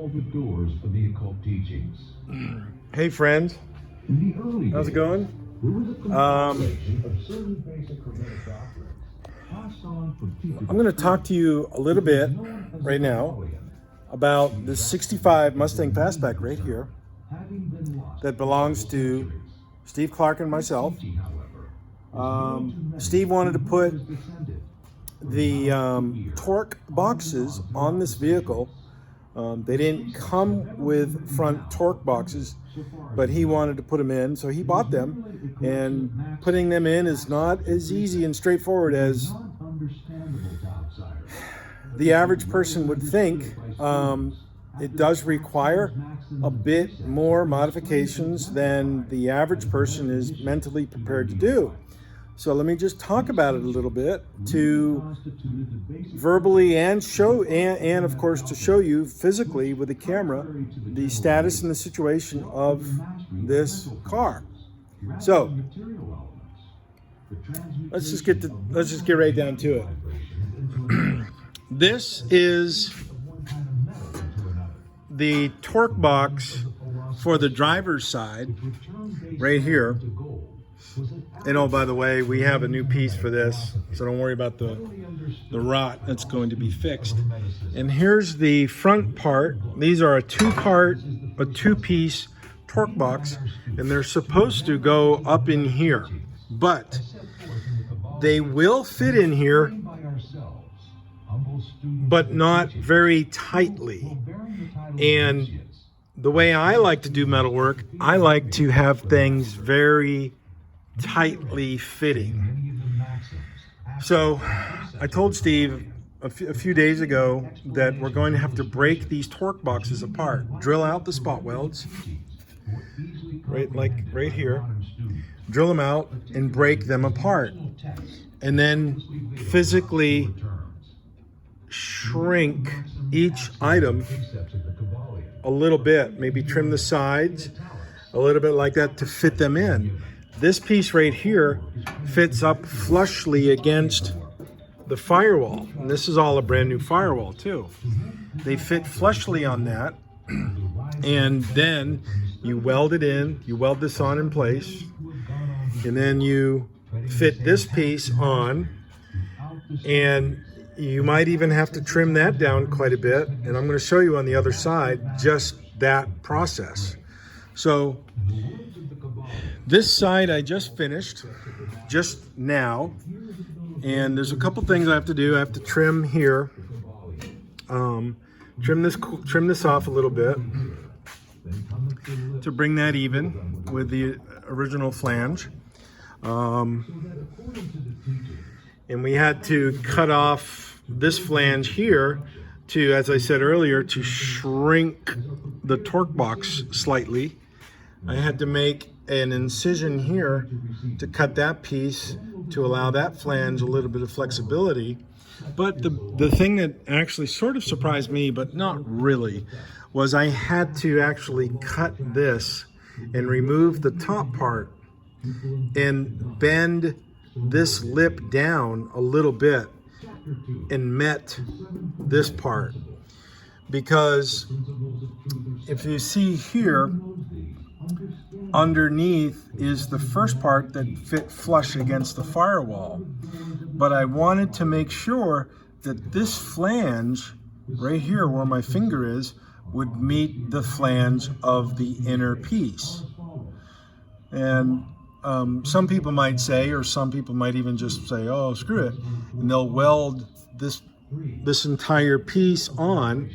all the doors of the occult teachings. Hey friends, In the early how's it days, going? there was a compilation of certain basic hermetic doctrines passed on from teacher I'm going to talk to you a little bit right now about this 65 Mustang Fastback right here that belongs to Steve Clark and myself. Steve wanted to put the torque boxes on this vehicle. They didn't come with front torque boxes, but he wanted to put them in, so he bought them. And putting them in is not as easy and straightforward as the average person would think. It does require a bit more modifications than the average person is mentally prepared to do. So let me just talk about it a little bit to verbally and show, and of course to show you physically with the camera the status and the situation of this car. So let's just get right down to it. This is the torque box for the driver's side right here. And oh, by the way, we have a new piece for this, so don't worry about the rot that's going to be fixed. And here's the front part. These are a two-piece torque box, and they're supposed to go up in here, but they will fit in here, but not very tightly. And the way I like to do metalwork, I like to have things very tightly fitting. So I told Steve a few days ago that we're going to have to break these torque boxes apart, drill out the spot welds, right here, drill them out and break them apart, and then physically shrink each item a little bit, maybe trim the sides a little bit like that to fit them in. This piece right here fits up flushly against the firewall, and this is all a brand new firewall too. They fit flushly on that, and then you weld it in, you weld this on in place, and then you fit this piece on, and you might even have to trim that down quite a bit, and I'm going to show you on the other side just that process. So this side I just finished just now, and there's a couple things I have to do. I have to trim here, trim this off a little bit to bring that even with the original flange. And we had to cut off this flange here to, as I said earlier, to shrink the torque box slightly. I had to make an incision here to cut that piece to allow that flange a little bit of flexibility. But the thing that actually sort of surprised me, but not really, was I had to actually cut this and remove the top part and bend this lip down a little bit and met this part, because if you see here, underneath is the first part that fit flush against the firewall, but I wanted to make sure that this flange right here where my finger is would meet the flange of the inner piece. And some people might say, or some people might even just say, oh, screw it, and they'll weld this entire piece on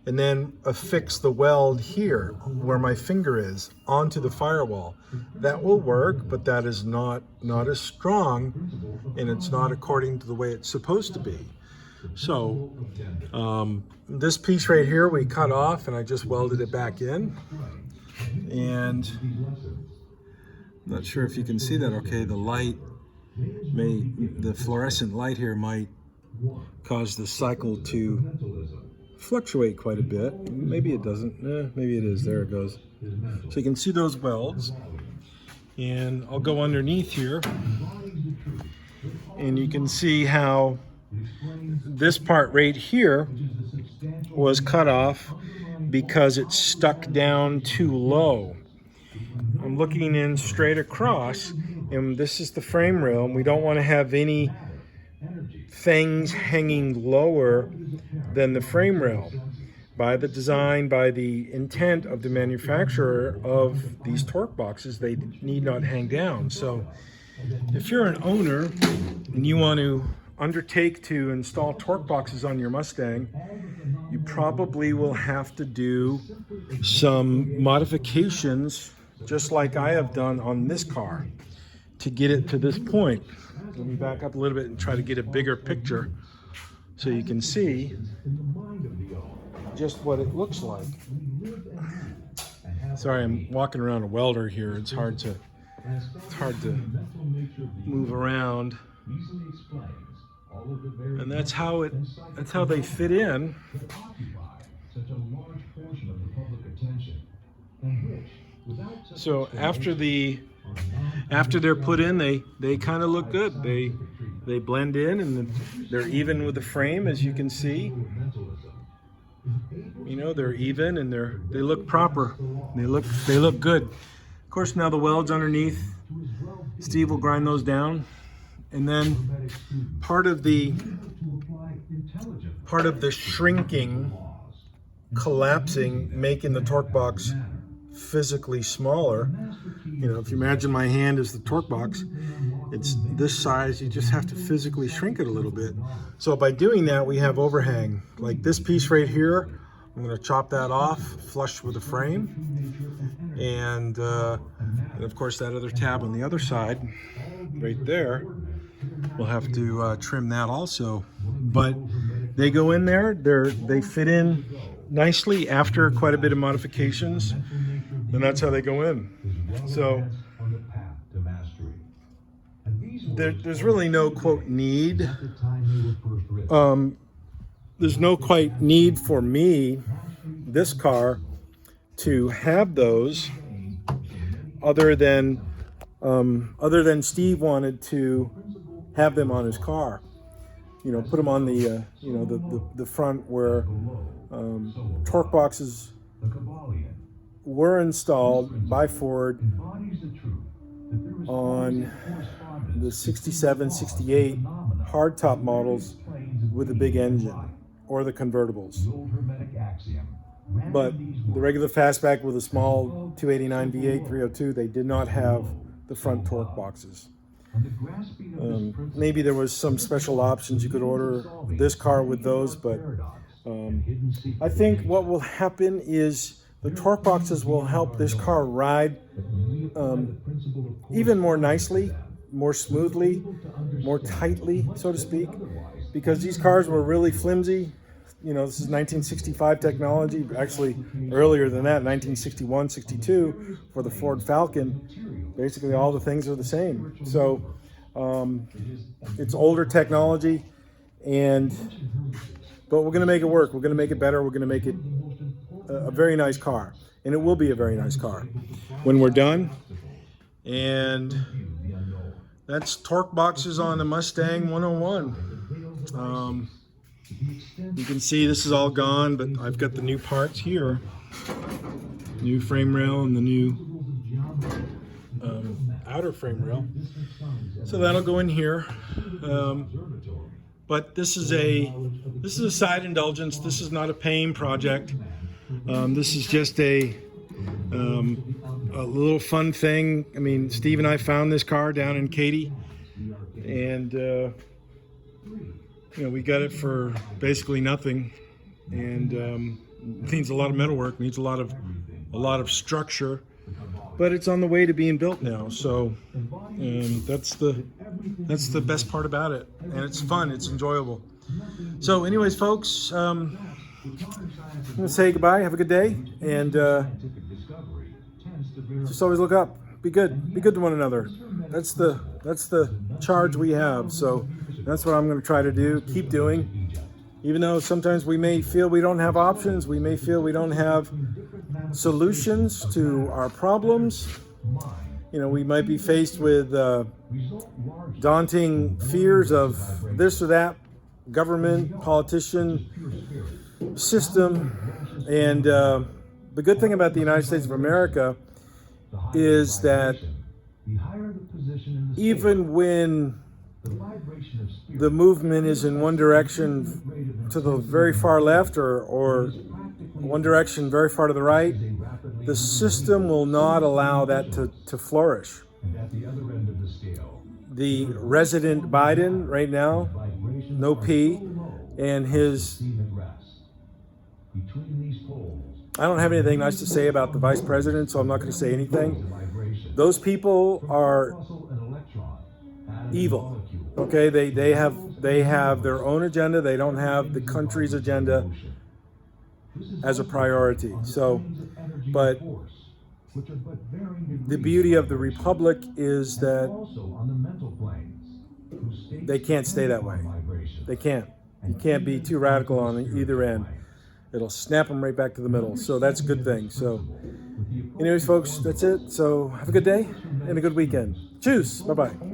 and then affix the weld here where my finger is onto the firewall. That will work, but that is not as strong, and it's not according to the way it's supposed to be. So this piece right here we cut off, and I just welded it back in. And I'm not sure if you can see that okay. The fluorescent light here might cause the cycle to fluctuate quite a bit. Maybe it doesn't. Maybe it is. There it goes. So you can see those welds. And I'll go underneath here. And you can see how this part right here was cut off because it's stuck down too low. I'm looking in straight across, and this is the frame rail, and we don't want to have any things hanging lower than the frame rail. By the design, by the intent of the manufacturer of these torque boxes, they need not hang down. So if you're an owner and you want to undertake to install torque boxes on your Mustang, you probably will have to do some modifications, just like I have done on this car, to get it to this point. Let me back up a little bit and try to get a bigger picture so you can see just what it looks like. Sorry, I'm walking around a welder here. It's hard to move around. And that's how they fit in. So after they're put in, they kind of look good. They blend in, and they're even with the frame, as you can see. You know, they're even, and they look proper. They look good. Of course, now the welds underneath, Steve will grind those down, and then part of the shrinking, collapsing, making the torque box physically smaller. You know, if you imagine my hand as the torque box, it's this size. You just have to physically shrink it a little bit. So by doing that, we have overhang. Like this piece right here, I'm going to chop that off flush with the frame. And of course that other tab on the other side, right there, we'll have to trim that also. But they go in there, they fit in nicely after quite a bit of modifications, and that's how they go in. So there's really no quote need. There's no quite need for me, this car, to have those, other than Steve wanted to have them on his car. You know, put them on the the front where torque boxes were installed by Ford on the 67, 68 hardtop models with the big engine, or the convertibles. But the regular Fastback with a small 289 V8 302, they did not have the front torque boxes. Maybe there was some special options you could order this car with those, but I think what will happen is the torque boxes will help this car ride even more nicely, more smoothly, more tightly, so to speak, because these cars were really flimsy. You know, this is 1965 technology, actually earlier than that, 1961, 62, for the Ford Falcon. Basically all the things are the same. So it's older technology, but we're going to make it work. We're going to make it better. We're going to make it a very nice car, and it will be a very nice car when we're done. And that's torque boxes on the Mustang 101. You can see this is all gone, but I've got the new parts here, new frame rail and the new outer frame rail, so that'll go in here. But this is a side indulgence. This is not a paying project. This is just a little fun thing. I mean, Steve and I found this car down in Katy, and you know, we got it for basically nothing, and needs a lot of metalwork, needs a lot of structure, but it's on the way to being built now. So that's the best part about it, and it's fun, it's enjoyable. So anyways, folks, I'm gonna say goodbye, have a good day, and just always look up, be good to one another. That's the charge we have. So that's what I'm going to try to do, keep doing, even though sometimes we may feel we don't have options, we may feel we don't have solutions to our problems. You know, we might be faced with daunting fears of this or that government, politician, system, And the good thing about the United States of America is that even when the movement is in one direction to the very far left or one direction very far to the right, the system will not allow that to flourish. The resident Biden right now, no P, and his, I don't have anything nice to say about the vice president, so I'm not going to say anything. Those people are evil. Okay, they have their own agenda. They don't have the country's agenda as a priority. So, but the beauty of the republic is that they can't stay that way. They can't. You can't be too radical on either end. It'll snap them right back to the middle. So that's a good thing. So anyways, folks, that's it. So have a good day and a good weekend. Cheers. Bye-bye.